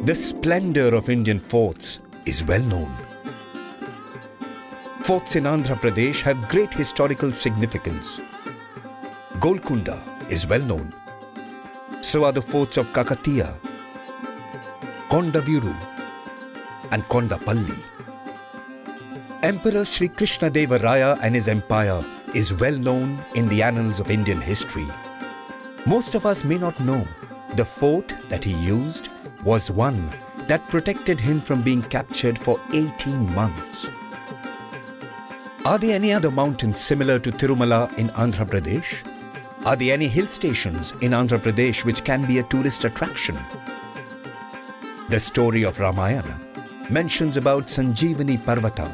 The splendor of Indian forts is well known. Forts in Andhra Pradesh have great historical significance. Golconda is well known. So are the forts of Kakatiya, Kondaviru and Kondapalli. Emperor Sri Krishna Deva Raya and his empire is well known in the annals of Indian history. Most of us may not know the fort that he used was one that protected him from being captured for 18 months. Are there any other mountains similar to Tirumala in Andhra Pradesh? Are there any hill stations in Andhra Pradesh which can be a tourist attraction? The story of Ramayana mentions about Sanjeevani Parvata.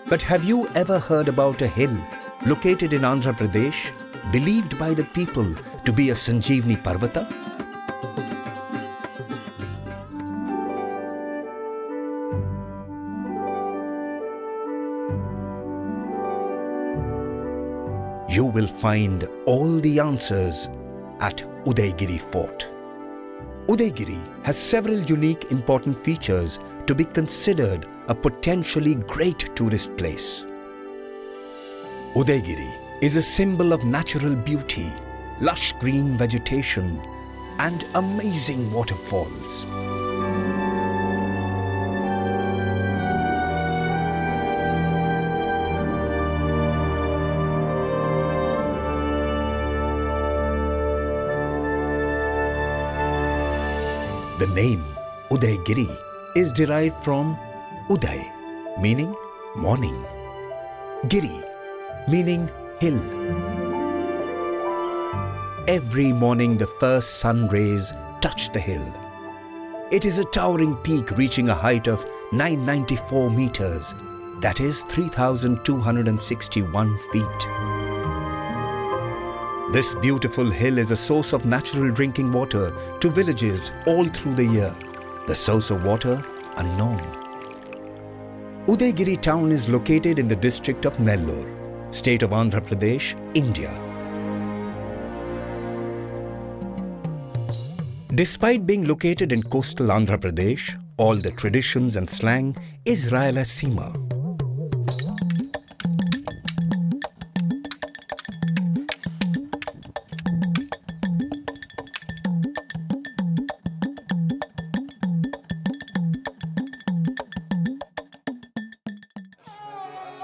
But have you ever heard about a hill located in Andhra Pradesh believed by the people to be a Sanjeevani Parvata? You will find all the answers at Udayagiri Fort. Udayagiri has several unique important features to be considered a potentially great tourist place. Udayagiri is a symbol of natural beauty, lush green vegetation and amazing waterfalls. The name Udayagiri is derived from Uday, meaning morning, Giri, meaning hill. Every morning the first sun rays touch the hill. It is a towering peak reaching a height of 994 meters, that is 3,261 feet. This beautiful hill is a source of natural drinking water to villages all through the year. The source of water unknown. Udayagiri town is located in the district of Nellore, state of Andhra Pradesh, India. Despite being located in coastal Andhra Pradesh, all the traditions and slang is Rayalaseema.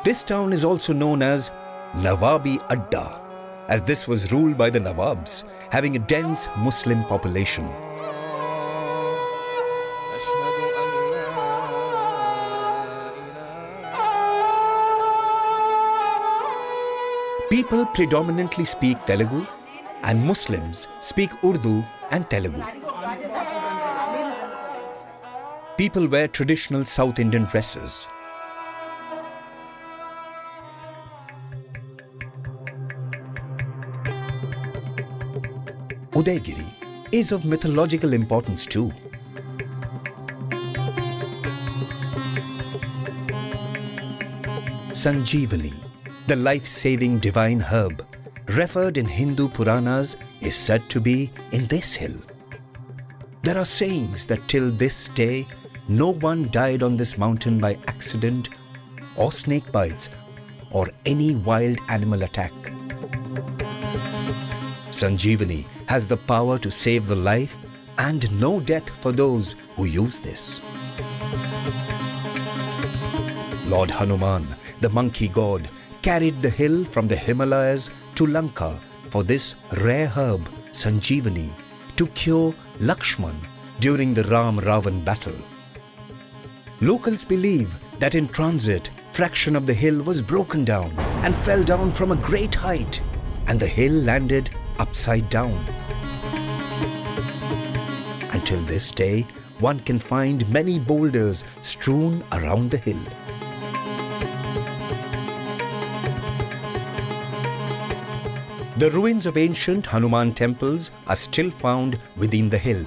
This town is also known as Nawabi Adda, as this was ruled by the Nawabs, having a dense Muslim population. People predominantly speak Telugu and Muslims speak Urdu and Telugu. People wear traditional South Indian dresses. Udayagiri is of mythological importance too. Sanjeevani, the life-saving divine herb, referred in Hindu Puranas, is said to be in this hill. There are sayings that till this day, no one died on this mountain by accident or snake bites or any wild animal attack. Sanjeevani has the power to save the life and no death for those who use this. Lord Hanuman, the monkey god, carried the hill from the Himalayas to Lanka for this rare herb, Sanjeevani, to cure Lakshman during the Ram-Ravan battle. Locals believe that in transit, fraction of the hill was broken down and fell down from a great height, and the hill landed upside down. Until this day, one can find many boulders strewn around the hill. The ruins of ancient Hanuman temples are still found within the hill.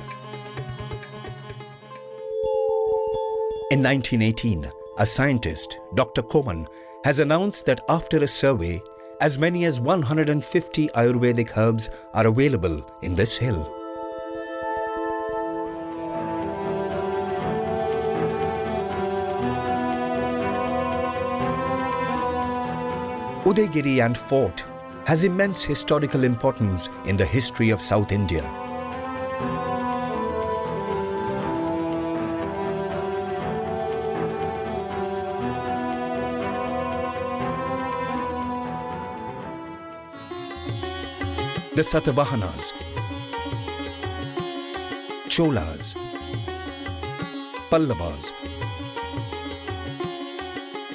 In 1918, a scientist, Dr. Koman, has announced that after a survey, as many as 150 Ayurvedic herbs are available in this hill. Udayagiri and fort has immense historical importance in the history of South India. The Satavahanas, Cholas, Pallavas,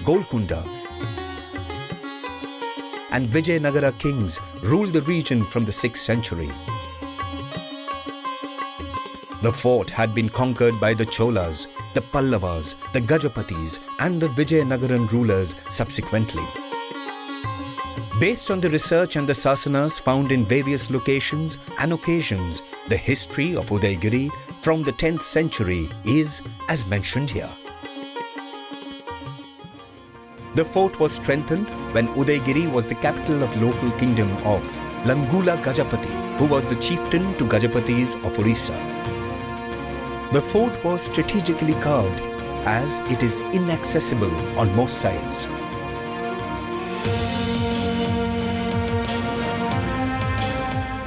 Golconda and Vijayanagara kings ruled the region from the 6th century. The fort had been conquered by the Cholas, the Pallavas, the Gajapatis and the Vijayanagaran rulers subsequently. Based on the research and the sasanas found in various locations and occasions, the history of Udayagiri from the 10th century is as mentioned here. The fort was strengthened when Udayagiri was the capital of local kingdom of Langula Gajapati, who was the chieftain to Gajapatis of Orissa. The fort was strategically carved as it is inaccessible on most sides.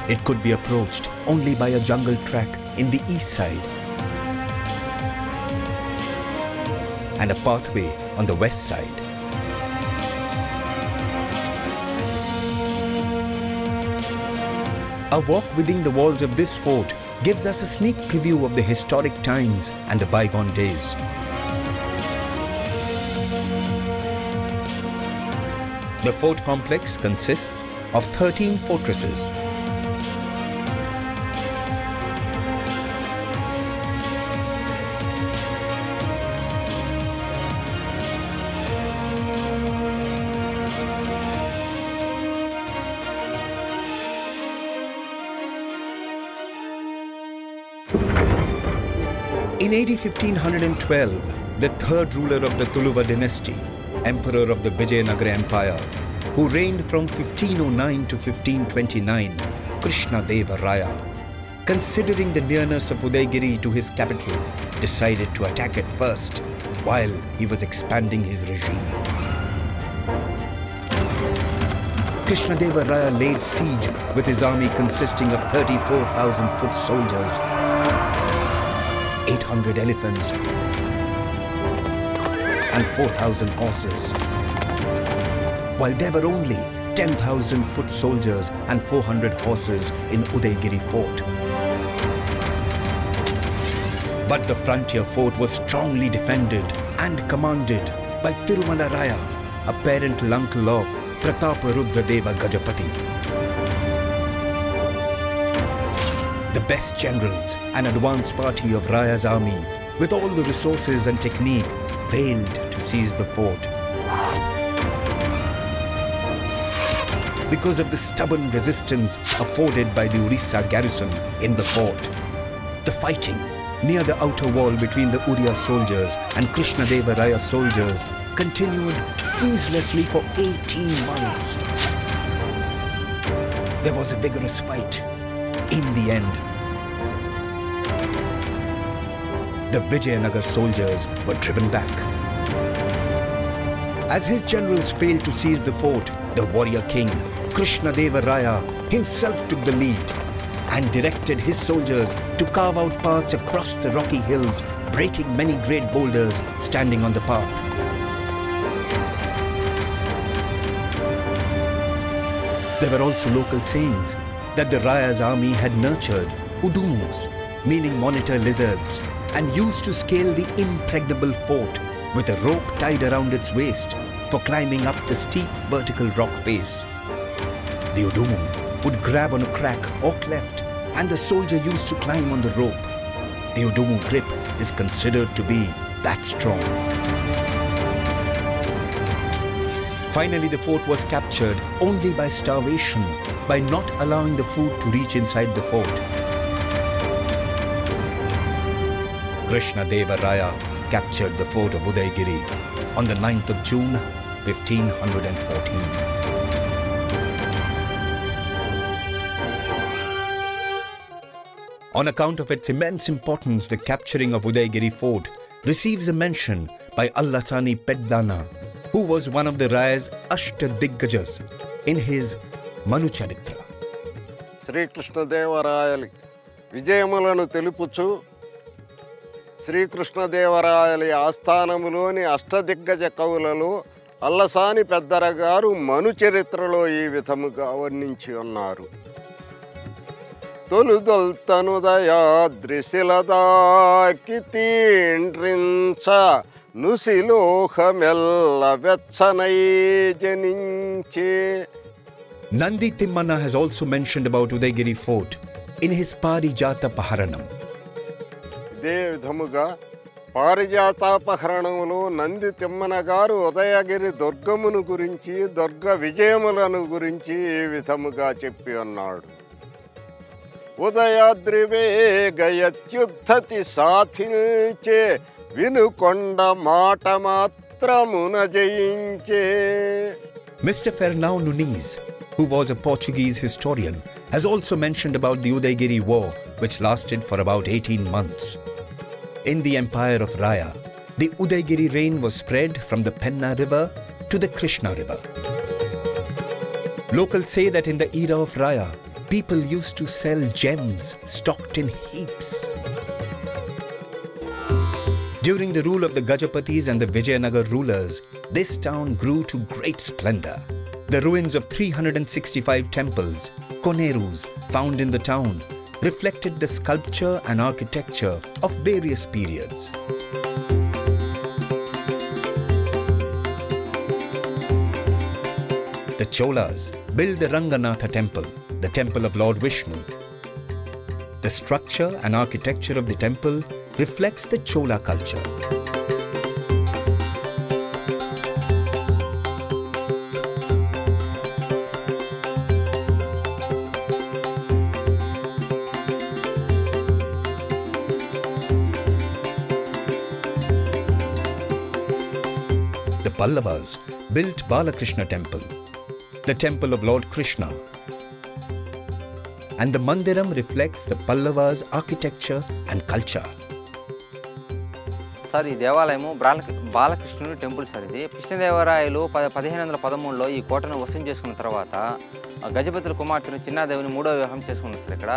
It could be approached only by a jungle track in the east side and a pathway on the west side. A walk within the walls of this fort gives us a sneak preview of the historic times and the bygone days. The fort complex consists of 13 fortresses. In AD 1512, the third ruler of the Tuluva dynasty, emperor of the Vijayanagara Empire, who reigned from 1509 to 1529, Krishnadeva Raya, considering the nearness of Udayagiri to his capital, decided to attack it first while he was expanding his regime. Krishnadeva Raya laid siege with his army consisting of 34,000 foot soldiers, 800 elephants and 4,000 horses, while there were only 10,000 foot soldiers and 400 horses in Udayagiri fort. But the frontier fort was strongly defended and commanded by Tirumala Raya, a parental uncle of Pratapa Rudradeva Gajapati. The best generals and advance party of Raya's army, with all the resources and technique, failed to seize the fort because of the stubborn resistance afforded by the Orissa garrison in the fort. The fighting near the outer wall between the Uriya soldiers and Krishnadeva Raya soldiers continued ceaselessly for 18 months. There was a vigorous fight. In the end, the Vijayanagar soldiers were driven back. As his generals failed to seize the fort, the warrior king, Krishnadeva Raya, himself took the lead and directed his soldiers to carve out paths across the rocky hills, breaking many great boulders standing on the path. There were also local sayings that the Raya's army had nurtured udumus, meaning monitor lizards, and used to scale the impregnable fort with a rope tied around its waist for climbing up the steep vertical rock face. The udumu would grab on a crack or cleft, and the soldier used to climb on the rope. The udumu grip is considered to be that strong. Finally, the fort was captured only by starvation, by not allowing the food to reach inside the fort. Krishnadeva Raya captured the fort of Udayagiri on the 9th of June, 1514. On account of its immense importance, the capturing of Udayagiri fort receives a mention by Allasani Peddana, who was one of the Raya's Ashtadiggajas in his Manu Charitra. శ్రీకృష్ణదేవరాయలి విజయములను తెలుపుచు శ్రీకృష్ణదేవరాయలి ఆస్థానములోని అష్టదిగ్గజ కవులలో Allasani పెద్దరగారు మను చరిత్రలో ఈ విధముగా వర్ణించి ఉన్నారు. తొలుదొల్తనుదయాద్రిశిలదాకి తీండ్రించ నుసిలోహమెల్ల వెచ్చనై జనించే. Nandi Timmanna has also mentioned about Udayagiri fort in his Parijata Paharanam. ఇదే విధముగా పారిజాతాపహరణంలో నంది తిమ్మన గారు ఉదయగిరి దుర్గమును గురించి దుర్గ విజయములను గురించి ఈ విధముగా చెప్పి ఉన్నాడు. ఉదయాద్రి వేగయత్యుద్ధతి సాధించే వినుకొండ మాట మాత్రమున జయించే. Mr. Fernão Nunes, who was a Portuguese historian, has also mentioned about the Udayagiri war, which lasted for about 18 months. In the empire of Raya, the Udayagiri reign was spread from the Penna river to the Krishna river. Locals say that in the era of Raya, people used to sell gems stocked in heaps. During the rule of the Gajapatis and the Vijayanagar rulers, this town grew to great splendor. The ruins of 365 temples, konerus, found in the town reflected the sculpture and architecture of various periods. The Cholas built the Ranganatha temple, the temple of Lord Vishnu. The structure and architecture of the temple reflects the Chola culture. The Pallavas built Balakrishna temple, the temple of Lord Krishna. And the Mandiram reflects the Pallavas' architecture and culture. Sir ఈ దేవాలయము బాలకృష్ణుని temple sir. ఇది కృష్ణదేవరాయలు 1513లో ఈ కోటను వశం చేసుకున్న తర్వాత గజపతుల కుమార్తెను చిన్నాదేవిని 3వ వివాహం చేసుకున్నారు సార్. ఇక్కడ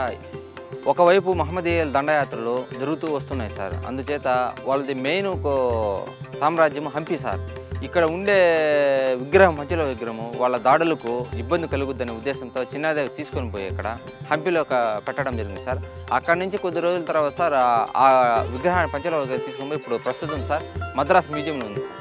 ఒకవైపు మహమ్మదీయుల దండయాత్రలు జరుగుతూ వస్తున్నాయి సార్. అందుచేత వాళ్ళది మెయిన్ సామ్రాజ్యం హంపి సార్. ఇక్కడ ఉండే విగ్రహం, మధ్యలో విగ్రహము వాళ్ళ దాడులకు ఇబ్బంది కలుగుద్దనే ఉద్దేశంతో చిన్నాదేవి తీసుకొని పోయి ఇక్కడ హంపిలో పెట్టడం జరిగింది సార్. అక్కడి నుంచి కొద్ది రోజుల తర్వాత సార్ ఆ విగ్రహాన్ని పంచలో తీసుకొని పోయి ఇప్పుడు ప్రస్తుతం సార్ మద్రాస్ మ్యూజియంలో ఉంది sir.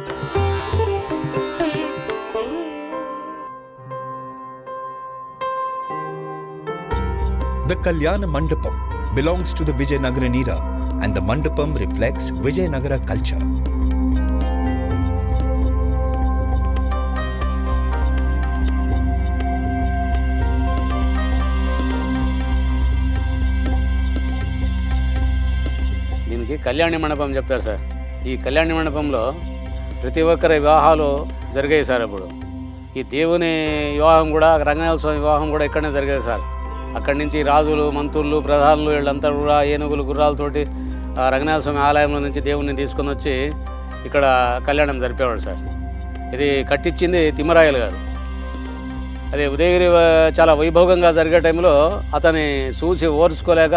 The Kalyana Mandapam belongs to the Vijayanagaran era, and the Mandapam reflects Vijayanagara culture. దీనికి కళ్యాణి మండపం చెప్తారు సార్. ఈ కళ్యాణి మండపంలో ప్రతి ఒక్కరి వివాహాలు జరిగాయి సార్. అప్పుడు ఈ దేవుని వివాహం కూడా, రంగనాథ స్వామి వివాహం కూడా ఇక్కడనే జరిగేది సార్. అక్కడి నుంచి రాజులు, మంత్రులు, ప్రధానులు వీళ్ళంతా కూడా ఏనుగులు, గుర్రాలతోటి రంగనాథ స్వామి ఆలయంలో నుంచి దేవుడిని తీసుకొని వచ్చి ఇక్కడ కళ్యాణం జరిపేవాడు సార్. ఇది కట్టించింది తిమ్మరాయలు గారు. అదే ఉదయగిరి చాలా వైభోగంగా జరిగే టైంలో అతని చూసి ఓర్చుకోలేక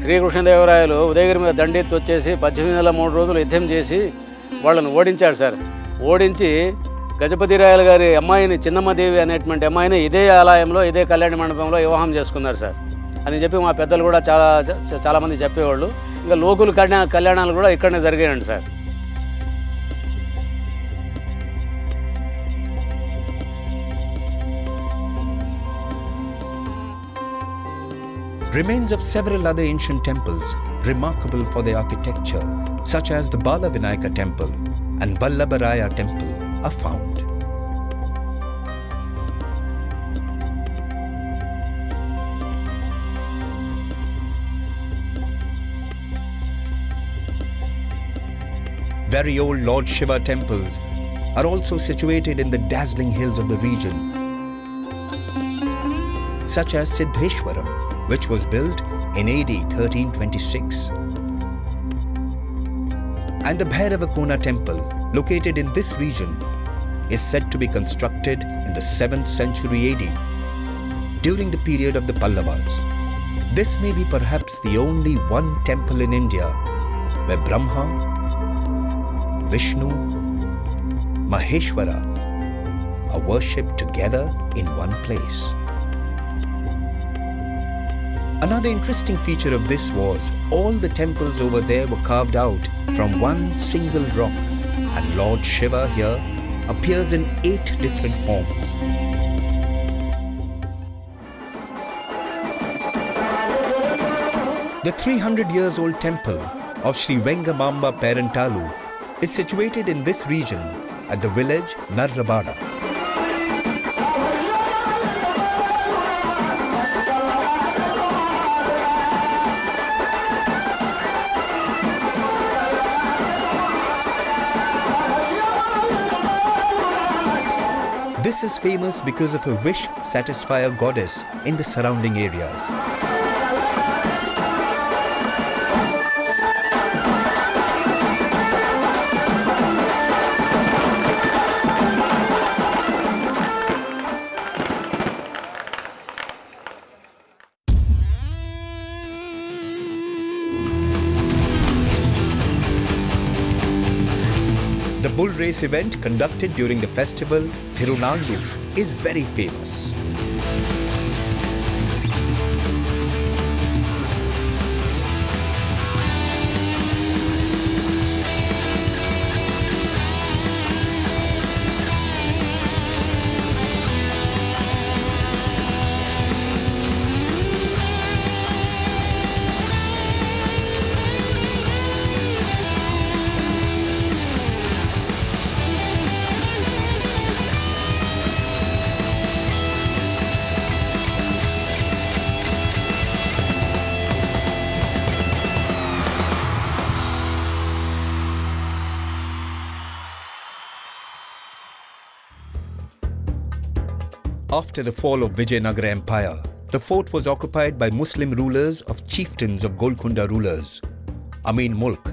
శ్రీకృష్ణదేవరాయలు ఉదయగిరి మీద దండెత్తి వచ్చేసి 1803 రోజులు యుద్ధం చేసి వాళ్ళను ఓడించాడు సార్. ఓడించి గజపతిరాయలు గారి అమ్మాయిని, చిన్నమ్మదేవి అనేటువంటి అమ్మాయిని ఇదే ఆలయంలో, ఇదే కళ్యాణ మండపంలో వివాహం చేసుకున్నారు సార్ అని చెప్పి మా పెద్దలు కూడా చాలామంది చెప్పేవాళ్ళు. ఇంకా లోకుల కళ్యాణాలు కూడా ఇక్కడనే జరిగాయండి sir. Remains of several other ancient temples remarkable for their architecture, such as the Bala Vinayaka temple and Vallabharaya temple, are found. Very old Lord Shiva temples are also situated in the dazzling hills of the region, such as Siddheshwaram, which was built in AD 1326, and the Bhairavakona temple, located in this region, is said to be constructed in the 7th century AD, during the period of the Pallavas. This may be perhaps the only one temple in India where Brahma, Vishnu, Maheshwara are worshipped together in one place. Another interesting feature of this was all the temples over there were carved out from one single rock, and Lord Shiva here appears in 8 different forms. The 300 years old temple of Sri Vengamamba Perantalu is situated in this region at the village Narrabada. This is famous because of a wish satisfier goddess in the surrounding areas. The bull race event conducted during the festival Thirunallu is very famous. After the fall of Vijayanagara Empire, the fort was occupied by Muslim rulers of chieftains of Golconda rulers, Amin Mulk,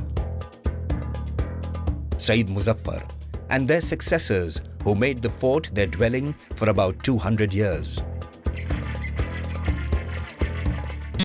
Sayyid Muzaffar, and their successors who made the fort their dwelling for about 200 years.